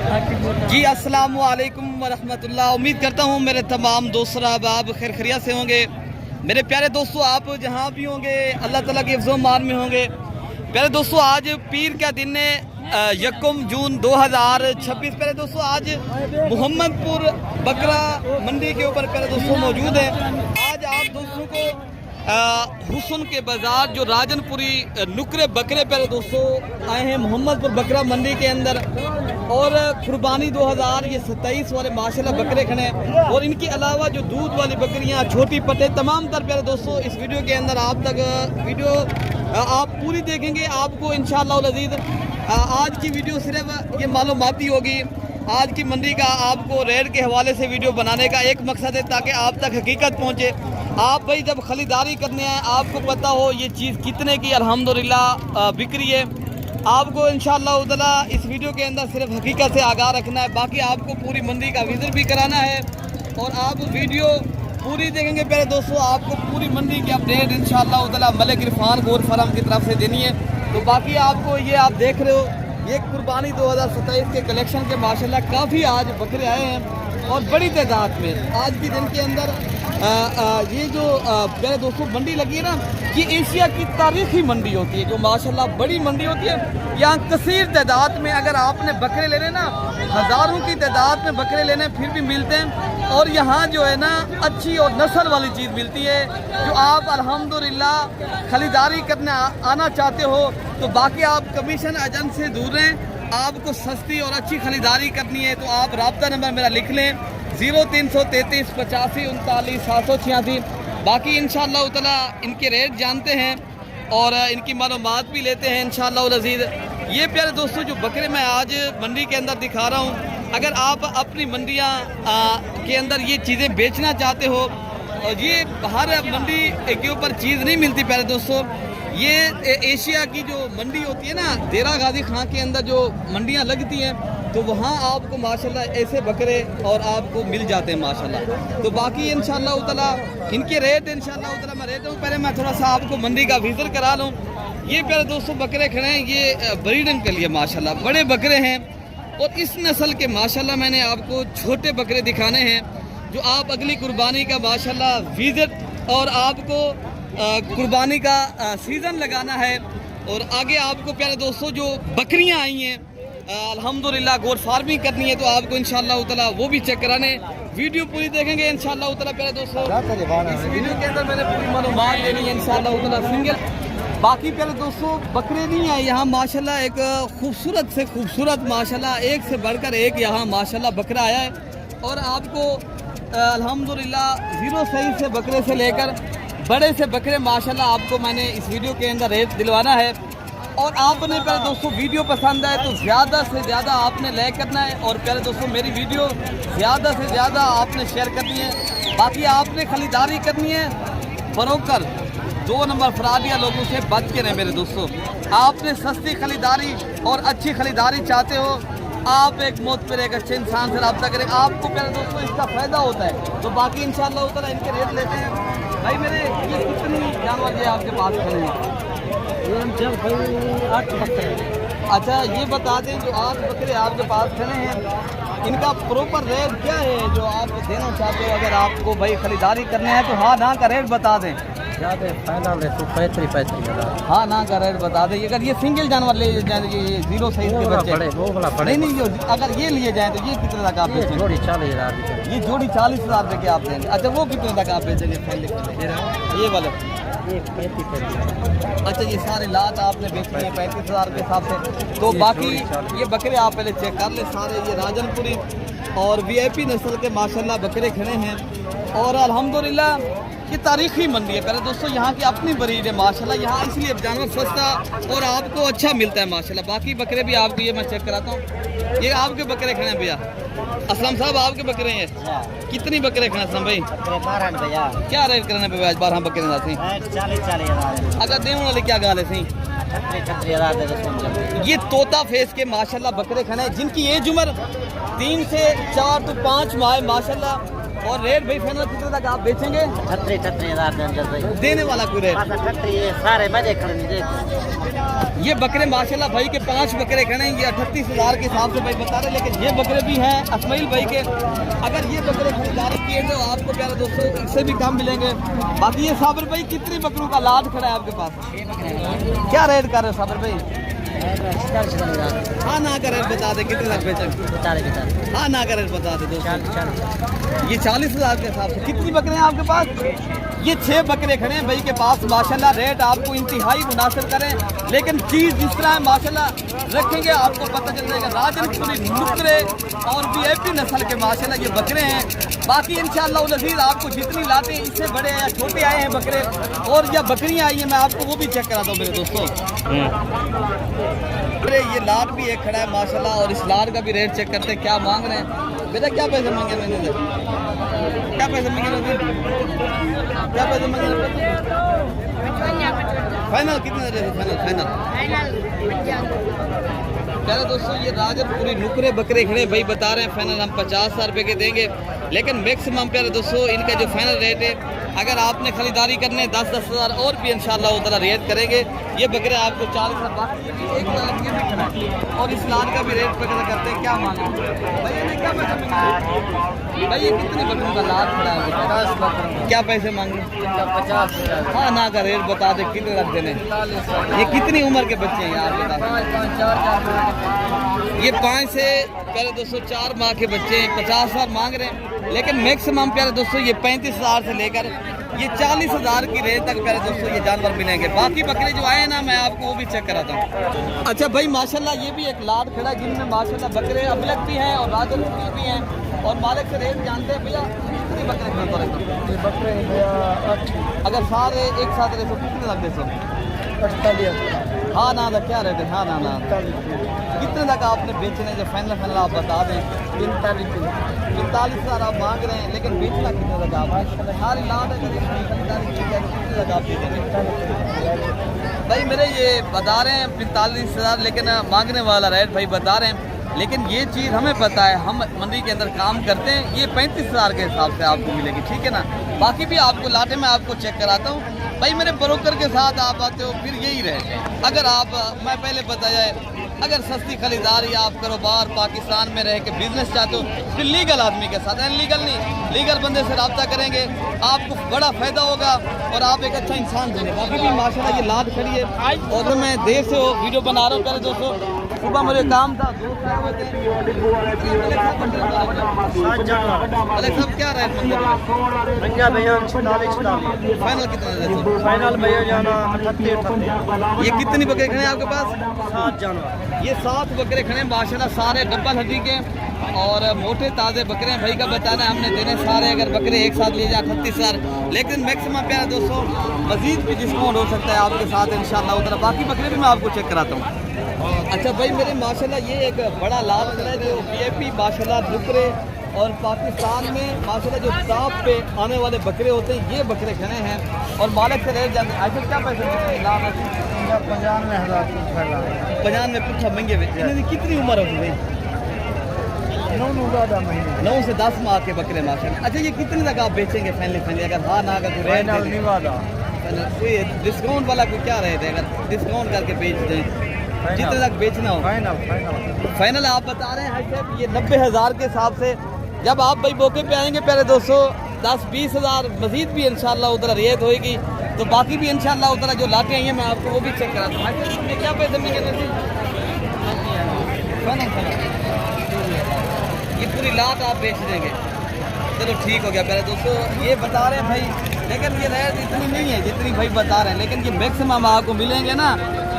जी अस्सलाम वालेकुम वरहमतुल्लाह। उम्मीद करता हूँ मेरे तमाम दोस्त अहबाब खैर खैरियत से होंगे। मेरे प्यारे दोस्तों, आप जहाँ भी होंगे अल्लाह ताला के हिफ्ज़ व मान में होंगे। प्यारे दोस्तों, आज पीर का दिन है 1 जून 2026। प्यारे दोस्तों, आज मोहम्मदपुर बकरा मंडी के ऊपर प्यारे दोस्तों मौजूद है। आज आप दोस्तों को हुसन के बाज़ार जो राजनपुरी नुकरे बकरे प्यारे दोस्तों आए हैं मोहम्मदपुर बकरा मंडी के अंदर, और कुर्बानी 2027 वाले माशाल्लाह बकरे खड़े हैं। और इनके अलावा जो दूध वाली बकरियां, छोटी पट्टे, तमाम तर प्यारे दोस्तों इस वीडियो के अंदर आप तक वीडियो आप पूरी देखेंगे। आपको इंशाअल्लाह अज़ीज़ आज की वीडियो सिर्फ ये मालूमाती होगी। आज की मंडी का आपको रेट के हवाले से वीडियो बनाने का एक मकसद है ताकि आप तक हकीकत पहुँचे। आप भाई जब ख़रीदारी करने आए आपको पता हो ये चीज़ कितने की अल्हम्दुलिल्लाह बिक्री है। आपको इंशाअल्लाह ताला इस वीडियो के अंदर सिर्फ हकीकत से आगाह रखना है। बाकी आपको पूरी मंडी का विज़िट भी कराना है और आप वीडियो पूरी देखेंगे प्यारे दोस्तों। आपको पूरी मंडी की अपडेट इंशाअल्लाह ताला मलिक इरफान गोर फार्म की तरफ से देनी है। तो बाकी आपको ये आप देख रहे हो ये कुर्बानी 2027 के कलेक्शन के माशाल्लाह काफ़ी आज बकरे आए हैं और बड़ी तादाद में। आज के दिन के अंदर ये जो मेरे दोस्तों मंडी लगी है ना, ये एशिया की तारीखी मंडी होती है जो माशाल्लाह बड़ी मंडी होती है। यहाँ कसीर तादाद में अगर आपने बकरे लेने ना, हज़ारों की तादाद में बकरे लेने फिर भी मिलते हैं। और यहाँ जो है ना अच्छी और नस्ल वाली चीज़ मिलती है जो आप अल्हम्दुलिल्लाह खरीदारी करने आना चाहते हो तो बाकी आप कमीशन एजेंट से दूर रहें। आपको सस्ती और अच्छी खरीदारी करनी है तो आप रब्ता नंबर मेरा लिख लें 0333 85 39 786। बाकी इंशाअल्लाह ताला इनके रेट जानते हैं और इनकी मालूमात भी लेते हैं इंशाअल्लाह अज़ीज़। ये प्यारे दोस्तों जो बकरे मैं आज मंडी के अंदर दिखा रहा हूँ, अगर आप अपनी मंडियाँ के अंदर ये चीज़ें बेचना चाहते हो, और ये हर मंडी के ऊपर चीज़ नहीं मिलती प्यारे दोस्तों। ये एशिया की जो मंडी होती है ना, देरा गाजी खां के अंदर जो मंडियाँ लगती हैं तो वहाँ आपको माशाल्लाह ऐसे बकरे और आपको मिल जाते हैं माशाल्लाह। तो बाकी इंशाअल्लाह ताला इनके रेट इंशाअल्लाह ताला मैं रेट हूँ। पहले मैं थोड़ा सा आपको मंडी का विज़िट करा लूँ। ये प्यारे दोस्तों बकरे खड़े हैं, ये ब्रीडिंग के लिए माशाल्लाह बड़े बकरे हैं। और इस नस्ल के माशाल्लाह मैंने आपको छोटे बकरे दिखाने हैं जो आप अगली कुर्बानी का माशाल्लाह विज़िट और आपको कुर्बानी का सीज़न लगाना है। और आगे आपको प्यारे दोस्तों जो बकरियां आई हैं अल्हम्दुलिल्लाह गोट फार्मिंग करनी है तो आपको इंशाअल्लाह ताला वो भी चेक कराने। वीडियो पूरी देखेंगे इंशाअल्लाह ताला प्यारे दोस्तों। इस वीडियो के अंदर मैंने पूरी मालूमात देनी है इंशाअल्लाह ताला सिंगल। बाकी प्यारे दोस्तों बकरे नहीं आए यहाँ माशाल्लाह, एक खूबसूरत से खूबसूरत माशाल्लाह एक से बढ़कर एक यहाँ माशाल्लाह बकरा आया है। और आपको अल्हम्दुलिल्लाह ज़ीरो सही से बकरे से लेकर बड़े से बकरे माशाल्लाह आपको मैंने इस वीडियो के अंदर रेट दिलवाना है। और आपने प्यारे दोस्तों वीडियो पसंद आए तो ज़्यादा से ज़्यादा आपने लाइक करना है और प्यारे दोस्तों मेरी वीडियो ज़्यादा से ज़्यादा आपने शेयर करनी है। बाकी आपने खरीदारी करनी है बरोकर 2 नंबर फ्राडिया लोगों से बच के रहें मेरे दोस्तों। आपने सस्ती खरीदारी और अच्छी खरीदारी चाहते हो, आप एक मौत पर एक अच्छे इंसान से रब्ता करें, आपको प्यारे दोस्तों इसका फ़ायदा होता है। तो बाकी इंशाअल्लाह ताला इनके रेट लेते हैं। भाई मेरे ये कितनी जानवर ये आपके पास खड़े हैं? ये हम जब भाई 8 बकरे। अच्छा ये बता दें जो 8 बकरे आपके पास खड़े हैं इनका प्रॉपर रेट क्या है जो आप देना चाहते हो? अगर आपको भाई खरीदारी करने हैं तो हाँ ना का रेट बता दें। ज़्यादा फाइनल रेट 35 हज़ार। हाँ ना का रेट बता दें। अगर ये सिंगल जानवर ले जाए ये ज़ीरो साइज के बच्चे वो वाला बड़े नहीं जो अगर ये लिए जाए तो ये कितने तक आप बेचेंगे? जोड़ी 40,000। ये जोड़ी 40,000 रुपये के आप देंगे। अच्छा वो कितने तक आप बेचेंगे? ये वाले 35। अच्छा ये सारे लात आपने बेचनी है 35,000 के हिसाब से। तो बाकी ये बकरे आप पहले चेक कर ले सारे, ये राजनपुरी और VIP नस्ल के माशाल्लाह बकरे खड़े हैं। और अल्हम्दुलिल्लाह ये तारीखी मंडी है प्यारे दोस्तों, यहाँ की अपनी ब्रीड है माशाल्लाह। यहाँ इसलिए जानवर सस्ता और आपको अच्छा मिलता है माशाल्लाह। बाकी बकरे भी आपको ये मैं चेक कराता हूँ। ये आपके बकरे खड़े हैं भैया असलम साहब, आपके बकरे हैं? कितनी बकरे खड़े असलम भाई? 12 भैया। क्या रेट करने पे 12 बकरे जाते हैं? 40,000। अगर देने वाले क्या गाल है सही? 36,000। ये तोता फेस के माशाल्लाह बकरे खड़े हैं जिनकी एज उम्र 3 से 4 तो 5 माह माशाल्लाह। और रेट भाई फाइनल कितने तक आप बेचेंगे? 38,000 के अंदर भाई देने वाला कोई रेट? 38 सारे बजे खड़े देख। ये बकरे माशाल्लाह भाई के 5 बकरे खड़े हैं, ये 38,000 के हिसाब से भाई बता रहे हैं, लेकिन ये बकरे भी हैं अस्माइल भाई के। अगर ये बकरे खरीदारी किए तो आपको प्यारे दोस्तों इससे भी कम मिलेंगे। बाकी ये साबिर भाई कितनी बकरों का लाट खड़ा है आपके पास? क्या रेट कर रहे हो साबिर भाई? हाँ ना का रेट बता दे, कितने तक बेचेंगे? हाँ ना का रेट बता दे दोस्तों। ये 40,000 के हिसाब से। कितनी बकरे हैं आपके पास? ये 6 बकरे खड़े हैं भाई के पास माशाल्लाह। रेट आपको इंतहाई मुनासिब करें, लेकिन चीज़ जिस तरह है माशाल्लाह रखेंगे आपको पता चल जाएगा। राजनपुरी नुकरे और VIP नस्ल के माशाल्लाह ये बकरे हैं। बाकी इंशाअल्लाह नज़ीर आपको जितनी लाते हैं, इससे बड़े या छोटे आए हैं बकरे और या बकरियाँ आई हैं, मैं आपको वो भी चेक कराता हूँ मेरे दोस्तों। अरे ये लाट भी एक खड़ा है माशाल्लाह, और इस लाट का भी रेट चेक करते हैं क्या मांग रहे हैं। बेटा क्या पैसे मांगे मैंने? क्या पैसे मांगे? क्या पैसे मांगे? फाइनल कितने दे? फाइनल प्यारे दोस्तों ये राजनपुरी नुकरे बकरे खड़े भाई बता रहे हैं फाइनल हम 50,000 रुपये के देंगे, लेकिन मैक्सिमम प्यारे दोस्तों इनका जो फाइनल रेट है, अगर आपने खरीदारी करने 10,000 और भी इंशाल्लाह उतना रेट करेंगे। ये बकरे आपको 40,000 बाकी ये भी खड़ा है। और इस लाट का भी रेट वगैरह करते हैं क्या मांगे भैया ने? क्या पैसे मांगे भाई? ये कितनी बकरों का लाट खड़ा है? 50 बकरों। क्या पैसे मांगे? 50। हाँ ना का रेट बता दे, कितने रख देने? ये कितनी उम्र के बच्चे हैं यार? ये 5 से प्यारे दोस्तों 4 माह के बच्चे हैं। 50,000 मांग रहे हैं, लेकिन मैक्सिमम प्यारे दोस्तों ये 35,000 से लेकर ये 40,000 की रेंज तक प्यारे दोस्तों ये जानवर मिलेंगे। बाकी बकरे जो आए हैं ना, मैं आपको वो भी चेक कराता हूँ। अच्छा भाई माशाल्लाह ये भी एक लाट खड़ा है जिनमें माशाल्लाह बकरे अबलग भी हैं और राजनपुरी भी हैं, और मालिक से रेट जानते हैं भैया कितने बकरे खड़े? बकरे अगर सारे एक साथ रहे तो कितने लगते सब? 48। हाँ ना था क्या रहते? हाँ ना कितने तक आपने बेचने जो फाइनल आप बता दें? 45,000 आप मांग रहे हैं, लेकिन बेचना कितने तक आप? सारी लाट है कितने तक आप बेचेंगे भाई? मेरे ये बता रहे हैं 45,000, लेकिन मांगने वाला रेट भाई बता रहे हैं, लेकिन ये चीज़ हमें पता है, हम मंडी के अंदर काम करते हैं। ये 35,000 के हिसाब से आपको मिलेगी, ठीक है ना? बाकी भी आपको लाटे में आपको चेक कराता हूँ भाई। मेरे ब्रोकर के साथ आप आते हो फिर यही रहे। अगर आप मैं पहले बता जाए, अगर सस्ती खरीदारी आप कारोबार पाकिस्तान में रह के बिजनेस चाहते हो, फिर लीगल आदमी के साथ, लीगल नहीं लीगल बंदे से रब्ता करेंगे, आपको बड़ा फ़ायदा होगा और आप एक अच्छा इंसान बने। बाकी भी माशाल्लाह ये लाट खड़ी है, और मैं देर से वो वीडियो बना रहा हूँ पहले दोस्तों। सुबह मुझे काम था, दोस्त आए हुए थे। सब क्या रहे फाइनल कितना? फाइनल भैया जाना 38। ये कितनी बकरे खड़े हैं आपके पास? 7 जानवर। ये 7 बकरे खड़े हैं माशाल्लाह, सारे डब्बा हड्डी के और मोटे ताज़े बकरे हैं। भाई का बताना है हमने देने सारे, अगर बकरे एक साथ लिए जाए 38,000, लेकिन मैक्सिमम प्यारे दोस्तों मजीद भी डिस्काउंट हो सकता है आपके साथ इंशाल्लाह उधर। बाकी बकरे भी मैं आपको चेक कराता हूँ। अच्छा भाई मेरे माशाल्लाह ये एक बड़ा लाभ है जो VIP माशाल्लाह बकरे, और पाकिस्तान में माशाल्लाह जो टॉप पे आने वाले बकरे होते हैं ये बकरे खड़े हैं, और मालिक से रेट जानते हैं। ऐसे क्या पैसे लाभ है? 95,000। 95 कुछ महंगे बेचते हैं। कितनी उम्र होगी भाई? 9 से 10 माह के बकरे माशाल्लाह। अच्छा ये कितने तक आप बेचेंगे फाइनली? अगर हाँ ना का कोई डिस्काउंट वाला कोई क्या रहे थे? अगर डिस्काउंट करके बेच दें जितने तक बेचना हो? फाइनल आप बता रहे हैं ये 90,000 के हिसाब से। जब आप भाई मौके पे आएंगे प्यारे दोस्तों 10-20 हज़ार मजीद भी इंशाल्लाह उधर रियायत होगी, तो बाकी भी इंशाल्लाह उधर जो लाटे आई हैं मैं आपको वो भी चेक कराता हूँ। क्या पैसे मिलेंगे? ये पूरी लाट आप बेच देंगे? चलो ठीक हो गया प्यारे दोस्तों, ये बता रहे हैं भाई, लेकिन ये रेट इतनी नहीं है जितनी भाई बता रहे हैं, लेकिन ये मैक्सिमम आपको मिलेंगे ना।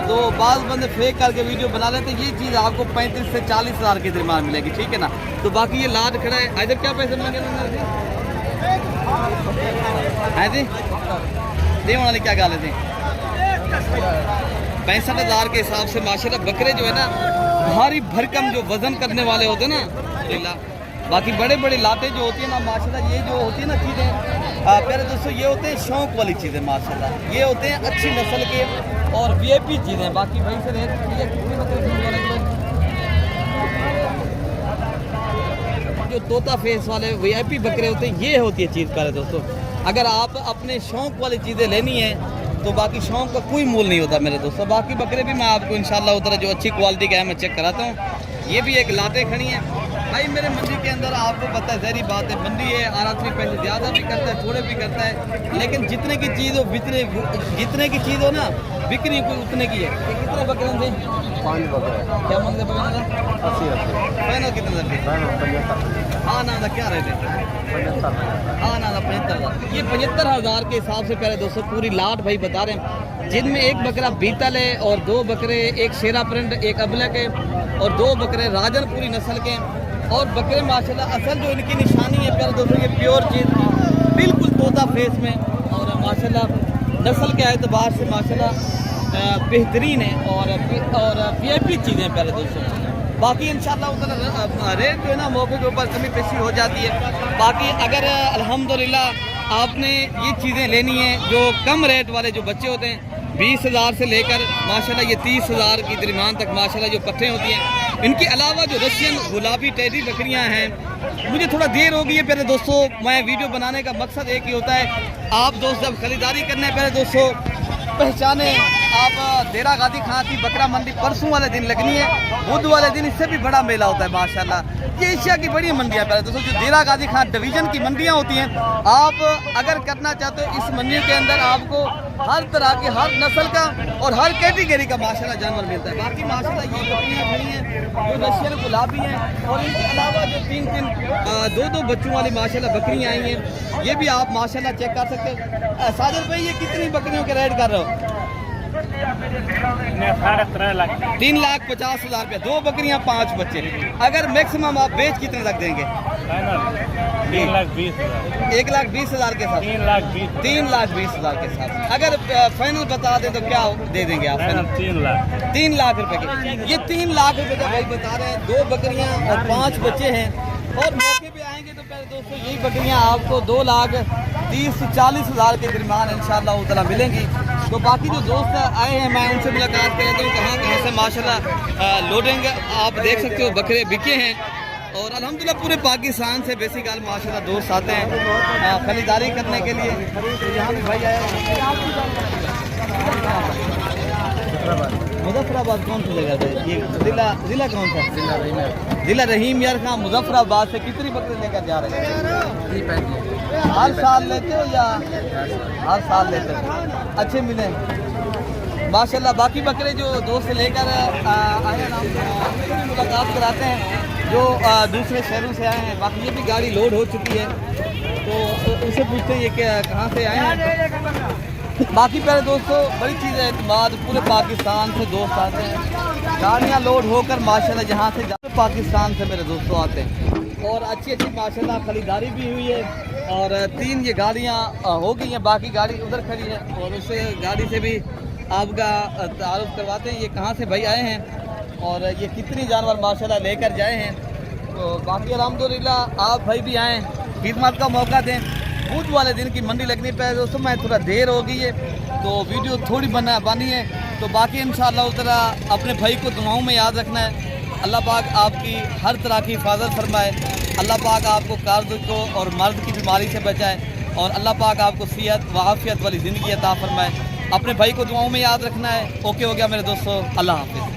तो बाज़ बंदे फेक करके वीडियो बना लेते, ये चीज़ आपको 35 से 40,000 के दरमियान मिलेगी, ठीक है ना? तो बाकी ये लाट खड़ा है। इधर क्या पैसे मिलेंगे है जी? देने वाले क्या गाले थे? 65,000 के हिसाब से माशाल्लाह बकरे जो है ना भारी भरकम जो वजन करने वाले होते हैं ना। बाकी बड़े बड़े लाटे जो होती है ना माशाल्लाह, ये जो होती है ना चीज़ें प्यारे दोस्तों, ये होते हैं शौक वाली चीज़ें माशाल्लाह, ये होते हैं अच्छी नस्ल के और VIP चीज़ें। बाकी भाई से रेट जो जो तोता फेस वाले VIP बकरे होते हैं, ये होती है चीज़ प्यारे दोस्तों। अगर आप अपने शौक़ वाली चीज़ें लेनी है तो बाकी शौक़ का कोई मूल नहीं होता मेरे दोस्तों। बाकी बकरे भी मैं आपको इंशाल्लाह उधर जो अच्छी क्वालिटी का है मैं चेक कराता हूँ। ये भी एक लाते खड़ी हैं भाई मेरे मंडी के अंदर। आपको पता है जहरी बात है, मंडी है, हर आदमी पैसे ज़्यादा भी करता है थोड़े भी करता है, लेकिन जितने की चीज़ हो जितने की चीज़ हो ना बिक्री कोई उतने की है। ये कितने बकरे थे? 5 बकरे। क्या मांगते पैना? 80 कितने दर? 75। हाँ ना क्या रहे थे? 75। हाँ ना 75,000। ये 75,000 के हिसाब से प्यारे दोस्तों पूरी लाट भाई बता रहे हैं, जिनमें एक बकरा बीतल है और 2 बकरे, एक शेरा प्रिंट, एक अबलक है और 2 बकरे राजनपुरी नस्ल के हैं। और बकरे माशाल्लाह असल जो इनकी निशानी है प्यारे दोस्तों, ये प्योर चीज़ बिल्कुल तोता फेस में, और माशाल्लाह नस्ल के एतबार से माशाल्लाह बेहतरीन है और VIP चीज़ें प्यारे दोस्तों। बाकी इंशाल्लाह उधर रेट जो है ना मौके के ऊपर कमी पेशी हो जाती है। बाकी अगर अल्हम्दुलिल्लाह आपने ये चीज़ें लेनी है जो कम रेट वाले जो बच्चे होते हैं 20,000 से लेकर माशाल्लाह ये 30,000 की दरमियान तक माशाल्लाह जो पट्टे होती हैं, इनके अलावा जो रशियन गुलाबी टेडी बकरियां हैं। मुझे थोड़ा देर हो गई है प्यारे दोस्तों, मैं वीडियो बनाने का मकसद एक ही होता है, आप दोस्त जब खरीदारी करने प्यारे दोस्तों पहचाने। आप देरा गादी खां की बकरा मंडी परसों वाले दिन लगनी है, बुध वाले दिन इससे भी बड़ा मेला होता है माशाल्लाह। ये एशिया की बड़ी मंडियाँ प्यारे दोस्तों, जो देरा गादी खां डिवीज़न की मंडियाँ होती हैं। आप अगर करना चाहते हो इस मंडी के अंदर आपको हर तरह के हर नस्ल का और हर कैटेगरी का माशाल्लाह जानवर मिलता है। बाकी माशाल्लाह ये बकरियाँ खड़ी हैं जो रशियन गुलाबी हैं, और इनके अलावा जो 3 2 बच्चों वाली माशाल्लाह बकरियाँ आई हैं, ये भी आप माशाल्लाह चेक कर सकते हैं। साजिद भाई ये कितनी बकरियों के रेट कर रहे हो? 3,50,000 रुपये, 2 बकरियां 5 बच्चे। अगर मैक्सिमम आप बेच कितने तक देंगे? 1,20,000 के साथ 3,20,000 के साथ। अगर फाइनल बता दें तो क्या दे देंगे आप? 3 लाख रुपए के। ये 3 लाख रुपए का भाई बता रहे हैं, 2 बकरियां और 5 बच्चे हैं। और मौके पे आएंगे तो पहले दोस्तों यही बकरियां आपको 2,30,000 से 40,000 के दरमियान इंशाल्लाह उतना मिलेंगी। तो बाकी जो दोस्त आए हैं मैं उनसे मुलाकात कर देता हूँ कहाँ से माशाल्लाह लोडिंग आप देख सकते हो बकरे बिके हैं। और अल्हम्दुलिल्लाह पूरे पाकिस्तान से बेसिकल माशाल्लाह दोस्त आते हैं खरीदारी करने के लिए। तो यहाँ भी भाई आए मुजफ्फराबाद कौन सी जगह से? ये ज़िला कौन सा? ज़िला रहीम यार खां। मुजफ्फराबाद से कितनी बकरे लेकर जा रहे हैं? हर साल लेते हो या हर साल लेते हो? अच्छे मिले माशाल्लाह। बाकी बकरे जो दोस्त लेकर आए हैं ना उनसे मुलाकात कराते हैं जो दूसरे शहरों से आए हैं। बाकी ये भी गाड़ी लोड हो चुकी है तो उनसे पूछते हैं ये कहाँ से आए हैं। बाकी पहले दोस्तों बड़ी चीज़ है एतमाद, पूरे पाकिस्तान से दोस्त आते हैं, गाड़ियाँ लोड होकर माशाल्लाह जहाँ से पाकिस्तान से मेरे दोस्तों आते हैं। और अच्छी माशाल्लाह खरीदारी भी हुई है और 3 ये गाड़ियाँ हो गई हैं, बाकी गाड़ी उधर खड़ी है और उस गाड़ी से भी आपका तारुफ करवाते हैं ये कहाँ से भाई आए हैं और ये कितनी जानवर माशाल्लाह लेकर जाए हैं। तो बाकी अल्हम्दुलिल्लाह आप भाई भी आएँ, खिदमत का मौका दें। बुध वाले दिन की मंडी लगनी पे दोस्तों, मैं थोड़ा देर हो गई है तो वीडियो थोड़ी बनी है। तो बाकी इंशाल्लाह उतना अपने भाई को दुआओं में याद रखना है। अल्लाह पाक आपकी हर तरह की हिफाजत फरमाए, अल्लाह पाक आपको कर्ज को और मर्द की बीमारी से बचाए और अल्लाह पाक आपको सेहत व आफियत वाली ज़िंदगी अता फरमाए। अपने भाई को दुआओं में याद रखना है। ओके हो गया मेरे दोस्तों, अल्लाह हाफिज़।